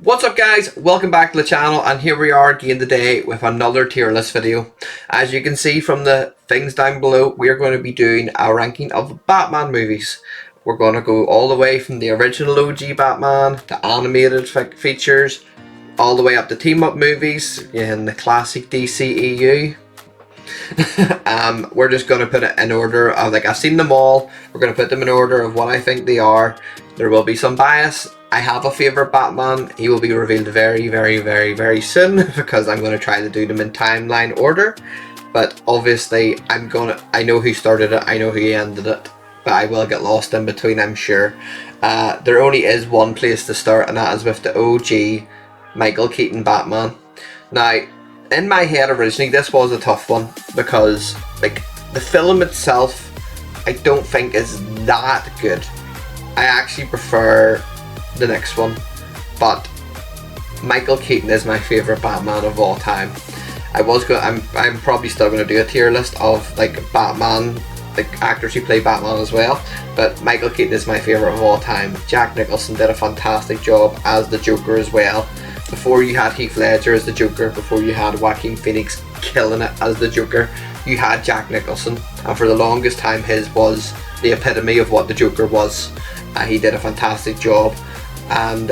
What's up guys, welcome back to the channel, and here we are again today with another tier list video. As you can see from the things down below, we are going to be doing a ranking of Batman movies. We're going to go all the way from the original OG Batman, to animated features, all the way up to team up movies in the classic DCEU. We're just going to put it in order of, like, I've seen them all. We're going to put them in order of what I think they are. There will be some bias. I have a favourite Batman. He will be revealed very soon because I'm going to try to do them in timeline order. But obviously I know who started it, I know who ended it, but I will get lost in between, I'm sure. There only is one place to start, and that is with the OG Michael Keaton Batman. Now, in my head originally, this was a tough one because, like, the film itself I don't think is that good. I actually prefer the next one, but Michael Keaton is my favourite Batman of all time. I'm probably still going to do a tier list of, like, Batman, like, actors who play Batman as well, but Michael Keaton is my favourite of all time. Jack Nicholson did a fantastic job as the Joker as well. Before you had Heath Ledger as the Joker, before you had Joaquin Phoenix killing it as the Joker, you had Jack Nicholson, and for the longest time his was the epitome of what the Joker was. He did a fantastic job, and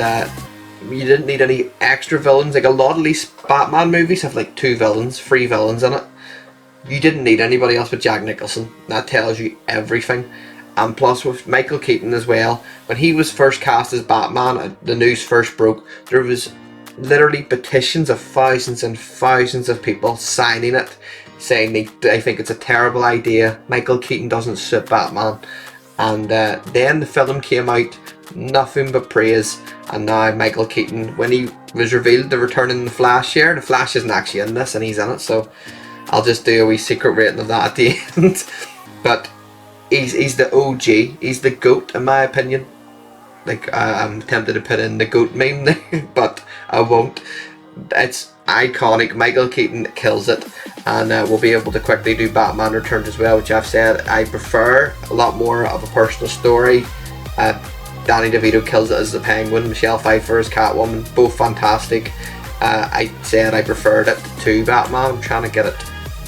you didn't need any extra villains. Like, a lot of these Batman movies have like 2 villains, 3 villains in it. You didn't need anybody else but Jack Nicholson. That tells you everything. And plus, with Michael Keaton as well, when he was first cast as Batman, the news first broke, there was literally petitions of thousands and thousands of people signing it, saying they think it's a terrible idea. Michael Keaton doesn't suit Batman. And then the film came out, nothing but praise. And now Michael Keaton, when he was revealed to return in The Flash here, The Flash isn't actually in this and he's in it, so I'll just do a wee secret rating of that at the end. But he's the OG, he's the GOAT in my opinion. Like, I'm tempted to put in the GOAT meme there, but I won't. It's iconic. Michael Keaton kills it, and we'll be able to quickly do Batman Returns as well, which I've said I prefer. A lot more of a personal story. Danny DeVito kills it as the Penguin, Michelle Pfeiffer as Catwoman, both fantastic. I said I preferred it to Batman. I'm trying to get it.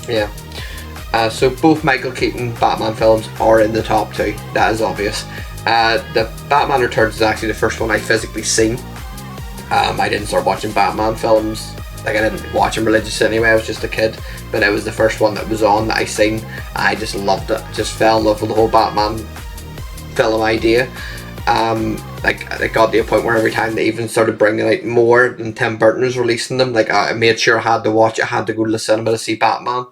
Yeah. So both Michael Keaton Batman films are in the top 2. That is obvious. The Batman Returns is actually the first one I physically seen. I didn't start watching Batman films, like, I didn't watch them religiously anyway, I was just a kid, but it was the first one that was on that I seen. I just loved it, just fell in love with the whole Batman film idea. Like, it got to a point where every time they even started bringing out more than Tim Burton was releasing them, like, I made sure I had to watch it, I had to go to the cinema to see Batman.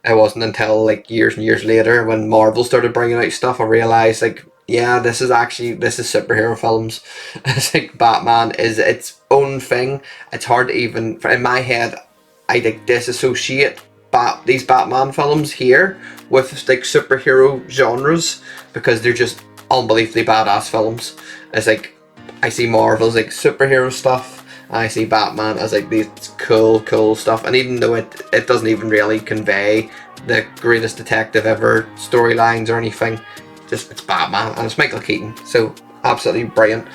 It wasn't until, like, years and years later when Marvel started bringing out stuff I realised, like, yeah, this is superhero films. It's like Batman is its own thing. It's hard to even, in my head, I like disassociate these Batman films here with, like, superhero genres, because they're just unbelievably badass films. It's like, I see Marvel as, like, superhero stuff, and I see Batman as, like, these cool stuff. And even though it doesn't even really convey the greatest detective ever storylines or anything, it's Batman, and it's Michael Keaton, so absolutely brilliant.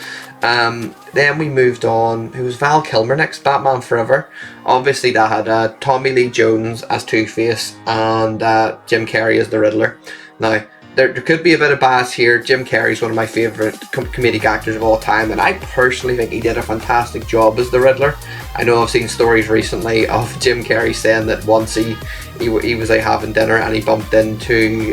Then we moved on. Who was Val Kilmer next? Batman Forever. Obviously that had Tommy Lee Jones as Two-Face and Jim Carrey as the Riddler. Now, there could be a bit of bias here. Jim Carrey's one of my favourite comedic actors of all time, and I personally think he did a fantastic job as the Riddler. I know I've seen stories recently of Jim Carrey saying that once he was, like, having dinner and he bumped into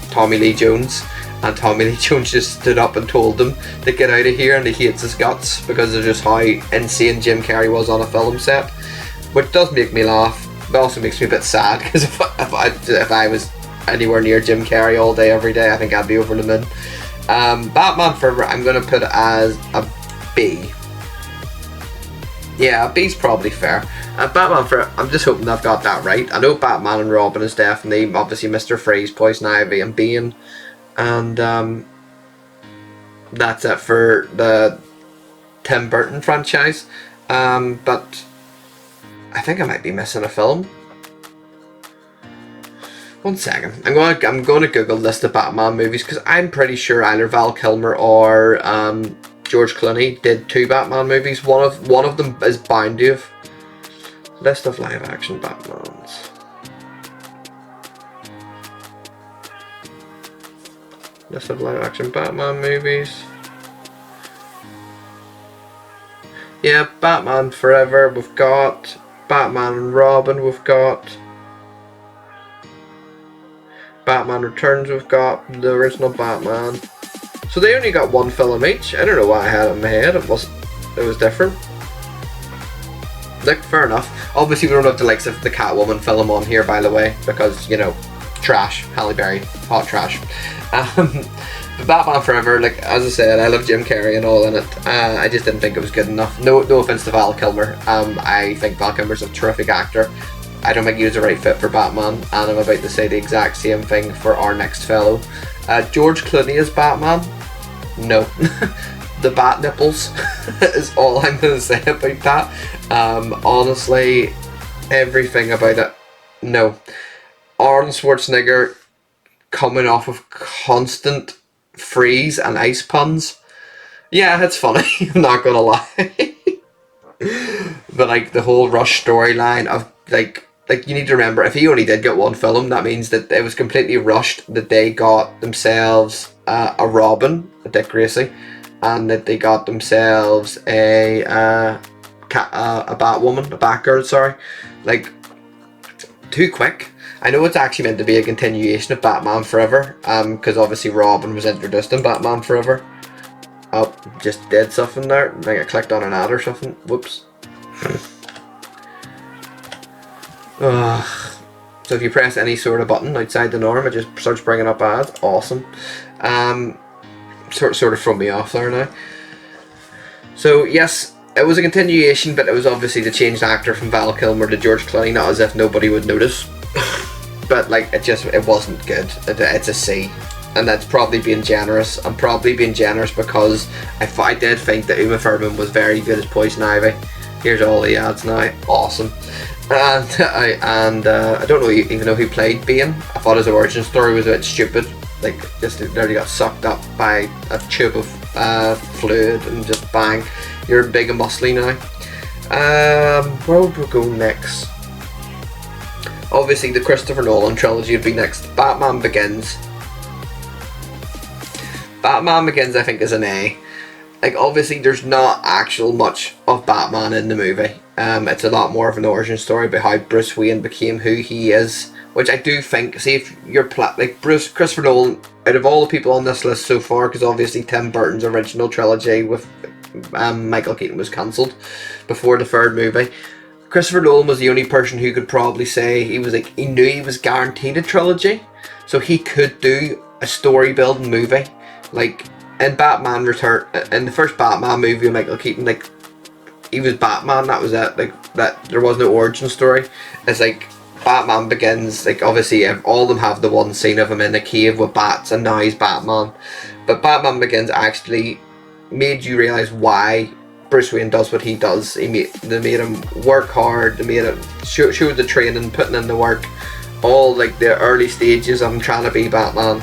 Tommy Lee Jones, and Tommy Lee Jones just stood up and told him to get out of here, and he hates his guts because of just how insane Jim Carrey was on a film set, which does make me laugh, but also makes me a bit sad, because if I was anywhere near Jim Carrey all day every day, I think I'd be over the moon. Batman Forever, I'm going to put it as a B. Yeah, a B's probably fair. Batman Forever, I'm just hoping I've got that right. I know Batman and Robin is definitely, obviously, Mr. Freeze, Poison Ivy, and Bane. And that's it for the Tim Burton franchise. But I think I might be missing a film. One second. I'm going to Google list of Batman movies, because I'm pretty sure either Val Kilmer or George Clooney did 2 Batman movies. One of them is bound to have. List of live action Batmans. List of live action Batman movies. Yeah, Batman Forever we've got. Batman and Robin we've got. Batman Returns we've got. The original Batman. So they only got 1 film each. I don't know why I had it in my head. It was different. Like, fair enough. Obviously we don't have the likes of the Catwoman film on here, by the way, because, you know, trash. Halle Berry, hot trash. But Batman Forever, like, as I said, I love Jim Carrey and all in it. I just didn't think it was good enough. No offense to Val Kilmer. I think Val Kilmer's a terrific actor. I don't think he was the right fit for Batman, and I'm about to say the exact same thing for our next fellow. George Clooney as Batman? No. The bat nipples is all I'm going to say about that. Honestly, everything about it, no. Arnold Schwarzenegger coming off of constant freeze and ice puns. Yeah, it's funny, I'm not going to lie. But like the whole Rush storyline of like you need to remember, if he only did get 1 film, that means that it was completely rushed, that they got themselves a Robin, a Dick Grayson, and that they got themselves a Batwoman, a Batgirl, sorry. Like, too quick. I know it's actually meant to be a continuation of Batman Forever, because obviously Robin was introduced in Batman Forever. Oh, just did something there. I think I clicked on an ad or something. Whoops. So if you press any sort of button outside the norm, it just starts bringing up ads. Awesome. Sort of throw me off there now. So yes, it was a continuation, but it was obviously the changed actor from Val Kilmer to George Clooney, not as if nobody would notice. But like, it wasn't good. It's a C. And that's probably being generous. I'm probably being generous because I did think that Uma Thurman was very good as Poison Ivy. Here's all the ads now. Awesome. And I don't know even know who played Bane. I thought his origin story was a bit stupid. Like, just literally got sucked up by a tube of fluid and just bang, you're big and muscly now. Where would we go next? Obviously the Christopher Nolan trilogy would be next. Batman Begins. Batman Begins, I think, is an A. Like, obviously there's not actual much of Batman in the movie. It's a lot more of an origin story about how Bruce Wayne became who he is, which I do think, see, if you're like Christopher Nolan, out of all the people on this list so far, because obviously Tim Burton's original trilogy with Michael Keaton was cancelled before the 3rd movie, Christopher Nolan was the only person who could probably say he knew he was guaranteed a trilogy, so he could do a story building movie. Like in Batman Return, in the first Batman movie with Michael Keaton, like, he was Batman, that was it. Like, that, there was no origin story. It's like Batman Begins, like, obviously all of them have the one scene of him in a cave with bats and now he's Batman. But Batman Begins actually made you realise why Bruce Wayne does what he does. They made him work hard, they made him show the training, putting in the work, all like the early stages of him trying to be Batman.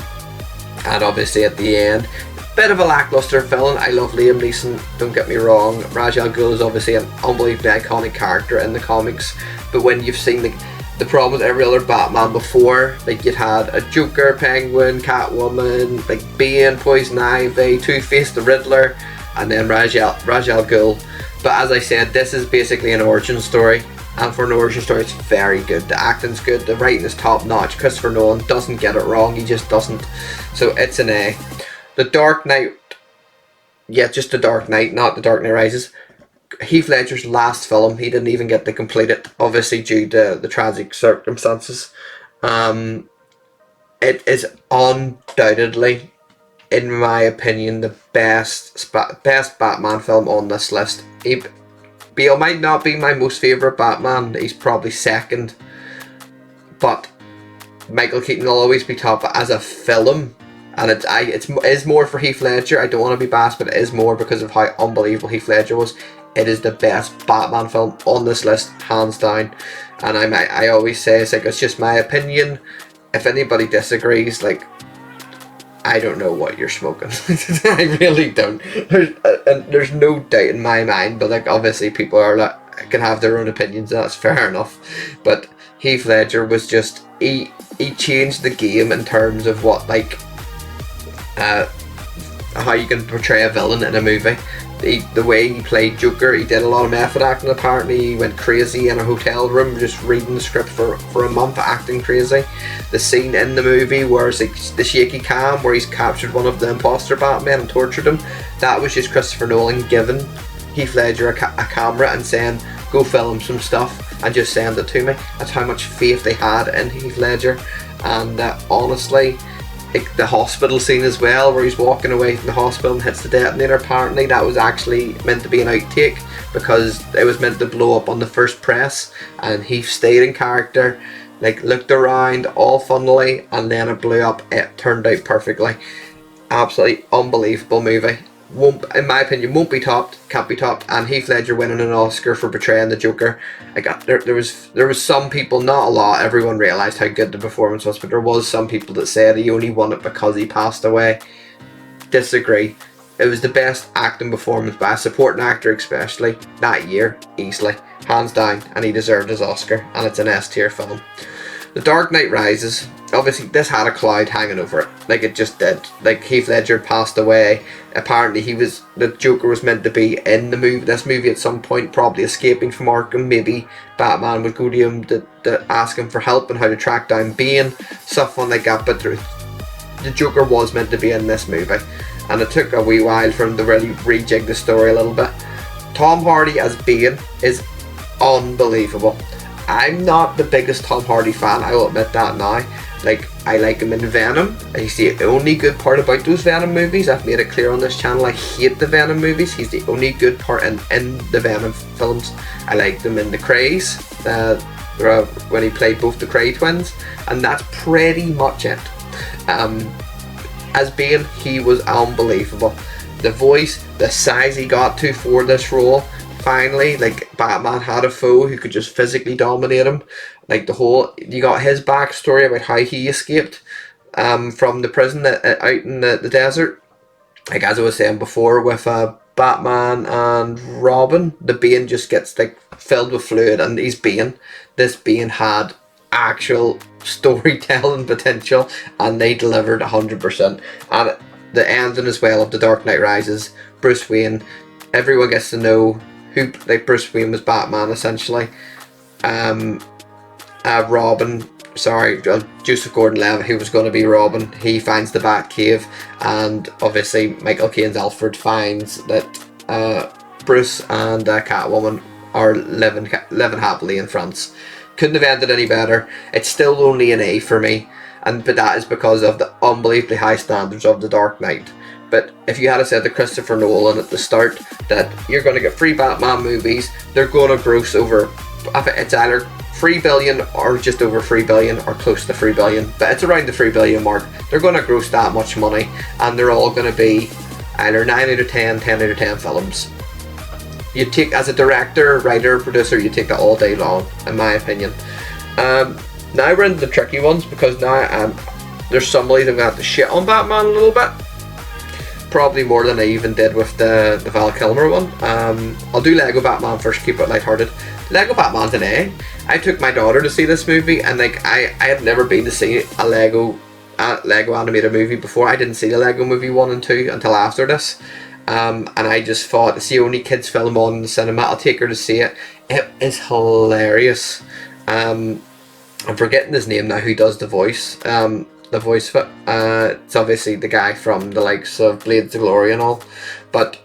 And obviously at the end, bit of a lackluster film. I love Liam Neeson, don't get me wrong. Ra's al Ghul is obviously an unbelievably iconic character in the comics, but when you've seen the problem with every other Batman before, like, you'd had a Joker, Penguin, Catwoman, like Bane, Poison Ivy, Two-Face, the Riddler, and then Ra's al Ghul. But as I said, this is basically an origin story, and for an origin story it's very good. The acting's good, the writing is top notch. Christopher Nolan doesn't get it wrong, he just doesn't. So it's an A. The Dark Knight, yeah, just The Dark Knight, not The Dark Knight Rises. Heath Ledger's last film, he didn't even get to complete it, obviously due to the tragic circumstances. It is undoubtedly, in my opinion, the best Batman film on this list. Bale might not be my most favourite Batman, he's probably second, but Michael Keaton will always be top. But as a film, and it is more for Heath Ledger, I don't want to be biased, but it is more because of how unbelievable Heath Ledger was. It is the best Batman film on this list, hands down. And I always say, it's just my opinion. If anybody disagrees, like, I don't know what you're smoking. I really don't. There's no doubt in my mind, but like obviously people are like, can have their own opinions, and that's fair enough. But Heath Ledger was just he changed the game in terms of what like how you can portray a villain in a movie. The way he played Joker, he did a lot of method acting apparently. He went crazy in a hotel room just reading the script for a month, acting crazy. The scene in the movie where it's like the shaky cam where he's captured one of the imposter Batman and tortured him, that was just Christopher Nolan giving Heath Ledger a camera and saying, go film some stuff and just send it to me. That's how much faith they had in Heath Ledger. And honestly, like the hospital scene as well, where he's walking away from the hospital and hits the detonator, apparently that was actually meant to be an outtake because it was meant to blow up on the first press, and he stayed in character, like looked around all funnily, and then it blew up. It turned out perfectly. Absolutely unbelievable movie. Won't, in my opinion, won't be topped, can't be topped. And Heath Ledger winning an Oscar for portraying the Joker, there was some people, not a lot, everyone realised how good the performance was, but there was some people that said he only won it because he passed away. Disagree. It was the best acting performance by a supporting actor, especially that year, easily, hands down, and he deserved his Oscar, and it's an S-tier film. The Dark Knight Rises, obviously this had a cloud hanging over it, like it just did. Like Heath Ledger passed away. Apparently the Joker was meant to be in this movie at some point, probably escaping from Arkham. Maybe Batman would go to him to ask him for help and how to track down Bane, stuff like that. But the Joker was meant to be in this movie, and it took a wee while for him to really rejig the story a little bit. Tom Hardy as Bane is unbelievable. I'm not the biggest Tom Hardy fan, I will admit that now. Like, I like him in Venom. He's the only good part about those Venom movies. I've made it clear on this channel, I hate the Venom movies. He's the only good part in the Venom films. I like them in The Krays, when he played both the Kray twins, and that's pretty much it. As Bane, he was unbelievable. The voice, the size he got to for this role, finally, like Batman had a foe who could just physically dominate him. Like you got his backstory about how he escaped from the prison out in the desert. Like as I was saying before with Batman and Robin, the Bane just gets like filled with fluid, and he's Bane. This Bane had actual storytelling potential, and they delivered 100%. And the ending as well of The Dark Knight Rises, Bruce Wayne, everyone gets to know who, like Bruce Wayne was Batman essentially. Joseph Gordon-Levitt, who was going to be Robin, he finds the Batcave, and obviously Michael Keaton's Alfred finds that Bruce and Catwoman are living happily in France. Couldn't have ended any better. It's still only an A for me, but that is because of the unbelievably high standards of The Dark Knight. But if you had said to Christopher Nolan at the start that you're going to get 3 Batman movies, they're going to gross over, it's either 3 billion or just over 3 billion or close to 3 billion, but it's around the 3 billion mark. They're going to gross that much money, and they're all going to be either 9 out of 10, 10 out of 10 films. You take, as a director, writer, producer, you take that all day long, in my opinion. Now we're into the tricky ones, because now there's some ways I'm going to have to shit on Batman a little bit. Probably more than I even did with the Val Kilmer one. I'll do Lego Batman first, keep it lighthearted. Lego Batman's an A. I took my daughter to see this movie, and like I had never been to see a Lego animated movie before. I didn't see the Lego movie 1 and 2 until after this. And I just thought, it's the only kids film on in the cinema, I'll take her to see it. It is hilarious. I'm forgetting his name now, who does the voice. The voice of it. It's obviously the guy from the likes of Blades of Glory and all, but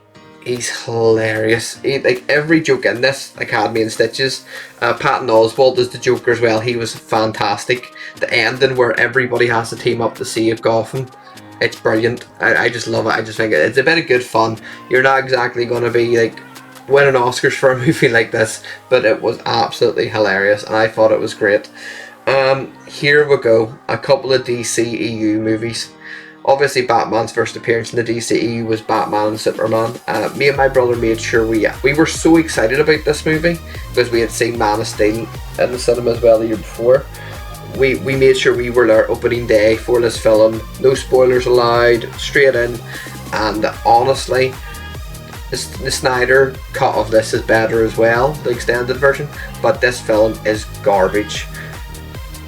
he's hilarious. Like every joke in this like had me in stitches. Patton Oswalt is the Joker as well. He was fantastic. The ending where everybody has to team up to save Gotham, it's brilliant. I just love it. I just think it's a bit of good fun. You're not exactly going to be like winning Oscars for a movie like this, but it was absolutely hilarious, and I thought it was great. Here we go, a couple of DCEU movies. Obviously Batman's first appearance in the DCEU was Batman and Superman. Me and my brother made sure we were so excited about this movie because we had seen Man of Steel in the cinema as well the year before. we made sure we were there opening day for this film. No spoilers allowed, straight in. And honestly, the Snyder cut of this is better as well, the extended version, but this film is garbage.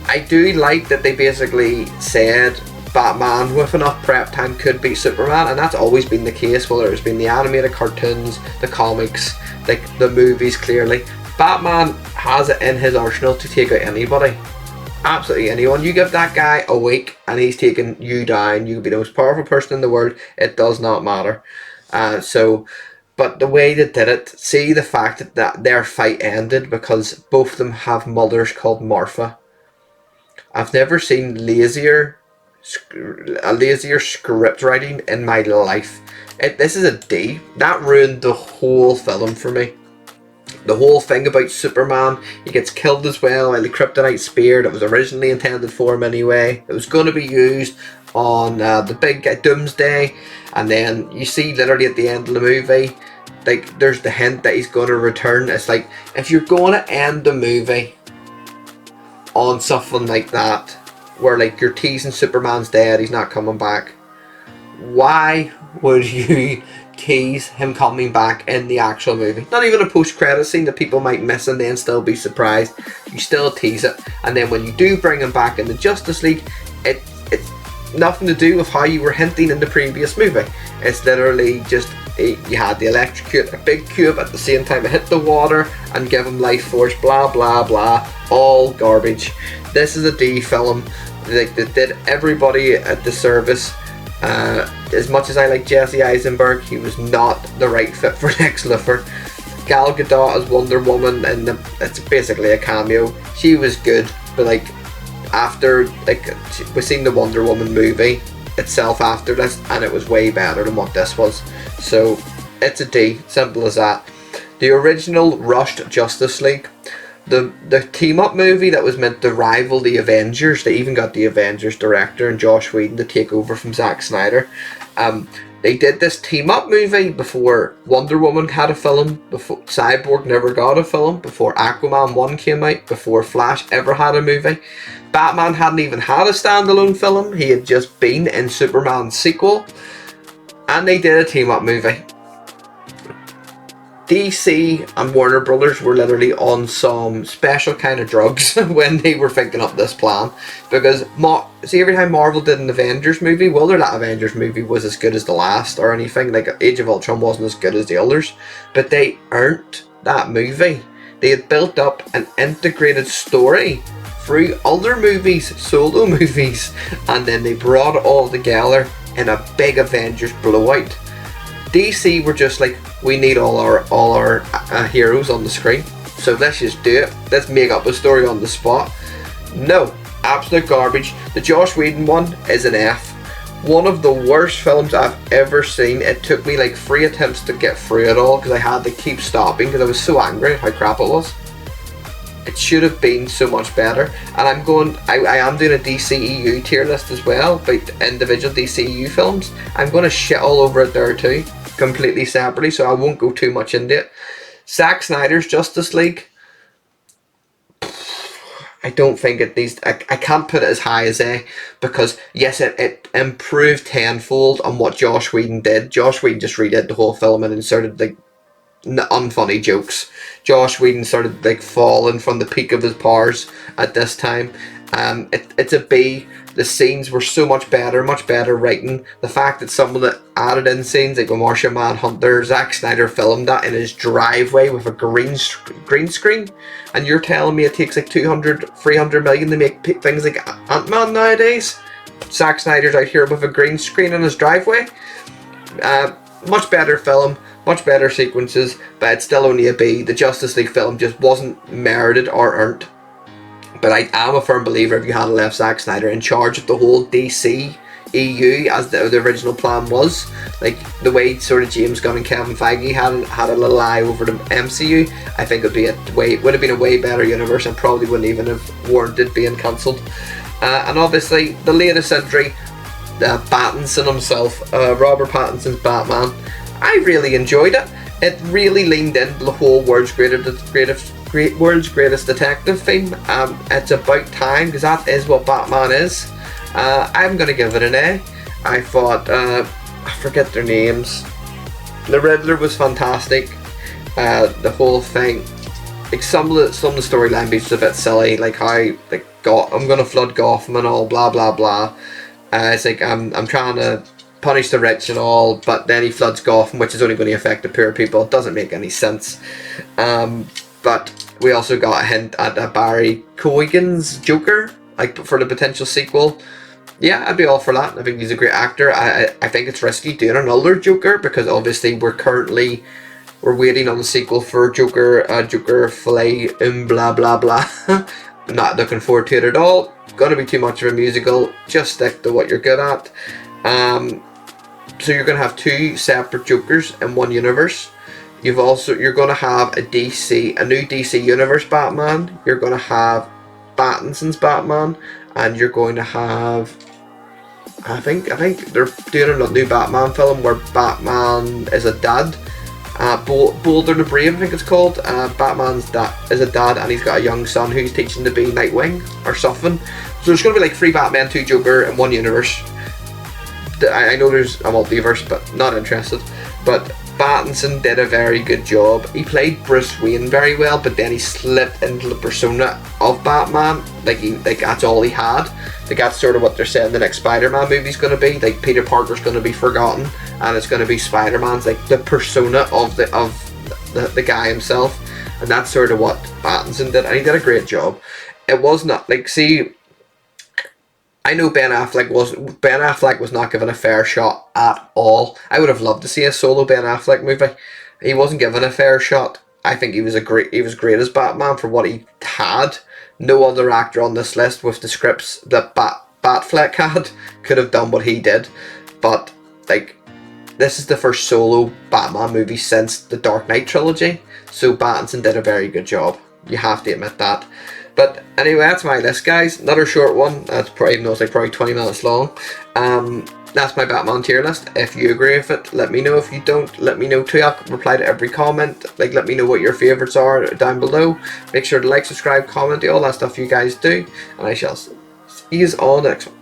I do like that they basically said Batman with enough prep time could beat Superman, and that's always been the case, whether it's been the animated cartoons, the comics, like the movies. Clearly Batman has it in his arsenal to take out anybody, absolutely anyone. You give that guy a week and he's taking you down. You could be the most powerful person in the world, it does not matter. But the way they did it, see the fact that their fight ended because both of them have mothers called Martha. I've never seen a lazier script writing in my life. This is a D. That ruined the whole film for me. The whole thing about Superman, he gets killed as well by the kryptonite spear that was originally intended for him anyway. It was going to be used on the big Doomsday, and then you see literally at the end of the movie, like there's the hint that he's going to return. It's like, if you're going to end the movie on something like that, where like you're teasing Superman's dead, he's not coming back, why would you tease him coming back in the actual movie? Not even a post-credit scene that people might miss and then still be surprised. You still tease it, and then when you do bring him back in the Justice League, it's nothing to do with how you were hinting in the previous movie. It's literally just you had to electrocute a big cube at the same time it hit the water and give him life force, blah blah blah, all garbage. This is a D film. They did everybody a disservice. As much as I like Jesse Eisenberg, he was not the right fit for Lex Luthor. Gal Gadot as Wonder Woman, and it's basically a cameo. She was good, but like after we've seen the Wonder Woman movie itself after this, and it was way better than what this was. So it's a D, simple as that. The original rushed Justice League, the team up movie that was meant to rival the Avengers. They even got the Avengers director and Josh Whedon to take over from Zack Snyder. They did this team up movie before Wonder Woman had a film, before Cyborg never got a film, before Aquaman 1 came out, before Flash ever had a movie. Batman hadn't even had a standalone film, he had just been in Superman's sequel, and they did a team up movie. DC and Warner Brothers were literally on some special kind of drugs when they were thinking up this plan, because see, every time Marvel did an Avengers movie, whether that Avengers movie was as good as the last or anything, like Age of Ultron wasn't as good as the others, but they earned that movie. They had built up an integrated story through other movies, solo movies, and then they brought it all together in a big Avengers blowout. DC were just like, we need all our heroes on the screen, so let's just do it. Let's make up a story on the spot. No, absolute garbage. The Josh Whedon one is an F. One of the worst films I've ever seen. It took me like 3 attempts to get through it all because I had to keep stopping because I was so angry at how crap it was. It should have been so much better. And I am doing a DCEU tier list as well, about individual DCEU films. I'm going to shit all over it there too, completely separately, so I won't go too much into it. Zack Snyder's Justice League, I don't think it needs, I can't put it as high as A, because yes, it improved tenfold on what Josh Whedon did. Josh Whedon just redid the whole film and inserted like unfunny jokes. Josh Whedon started like falling from the peak of his powers at this time. It's a B. The scenes were so much better writing. The fact that some of the added in scenes, like when Martian Manhunter, Zack Snyder filmed that in his driveway with a green screen, and you're telling me it takes like 200-300 million to make things like Ant-Man nowadays? Zack Snyder's out here with a green screen in his driveway. Much better film, much better sequences, but it's still only a B. The Justice League film just wasn't merited or earned. But I am a firm believer if you had left Zack Snyder in charge of the whole DCEU as the original plan was, like the way sort of James Gunn and Kevin Feige had a little eye over the MCU, I think it would have been a way better universe and probably wouldn't even have warranted being cancelled. And obviously the latest entry, Pattinson himself, Robert Pattinson's Batman, I really enjoyed it. it really leaned into the whole world's greatest detective theme. It's about time, because that is what Batman is. I'm gonna give it an A. I thought, I forget their names. The Riddler was fantastic. The whole thing, like some of the storyline beats a bit silly, like how I'm gonna flood Gotham and all, blah blah blah. It's like I'm trying to punish the rich and all, but then he floods Gotham, which is only going to affect the poor people. It doesn't make any sense. But we also got a hint at Barry Keoghan's Joker, like for the potential sequel. Yeah, I'd be all for that. I think he's a great actor. I think it's risky doing another Joker, because obviously we're waiting on the sequel for Joker, Joker Filet, blah blah blah. Not looking forward to it at all. Gonna be too much of a musical. Just stick to what you're good at. So you're gonna have two separate Jokers in one universe. You're gonna have a new DC Universe Batman. You're gonna have Pattinson's Batman, and you're going to have, I think they're doing a new Batman film where Batman is a dad. Bolder the Brave, I think it's called. Batman's is a dad, and he's got a young son who's teaching to be Nightwing or something. So there's going to be like 3 Batman, 2 Joker in one universe. I know there's a multiverse, but not interested. But Pattinson did a very good job. He played Bruce Wayne very well, but then he slipped into the persona of Batman. Like that's all he had. Like that's sort of what they're saying the next Spider-Man movie's going to be. Like Peter Parker's going to be forgotten, and it's going to be Spider-Man's like the persona of the guy himself, and that's sort of what Pattinson did, and he did a great job. It was not like, see, I know Ben Affleck was not given a fair shot at all. I would have loved to see a solo Ben Affleck movie. He wasn't given a fair shot. I think he was great as Batman for what he had. No other actor on this list with the scripts that Batfleck had could have done what he did. But like, this is the first solo Batman movie since the Dark Knight trilogy. So Pattinson did a very good job. You have to admit that. But anyway, that's my list, guys. Another short one. That's probably, even though it's like probably 20 minutes long. That's my Batman tier list. If you agree with it, let me know. If you don't, let me know too. I'll reply to every comment. Like, let me know what your favourites are down below. Make sure to like, subscribe, comment, all that stuff you guys do. And I shall see you on the next one.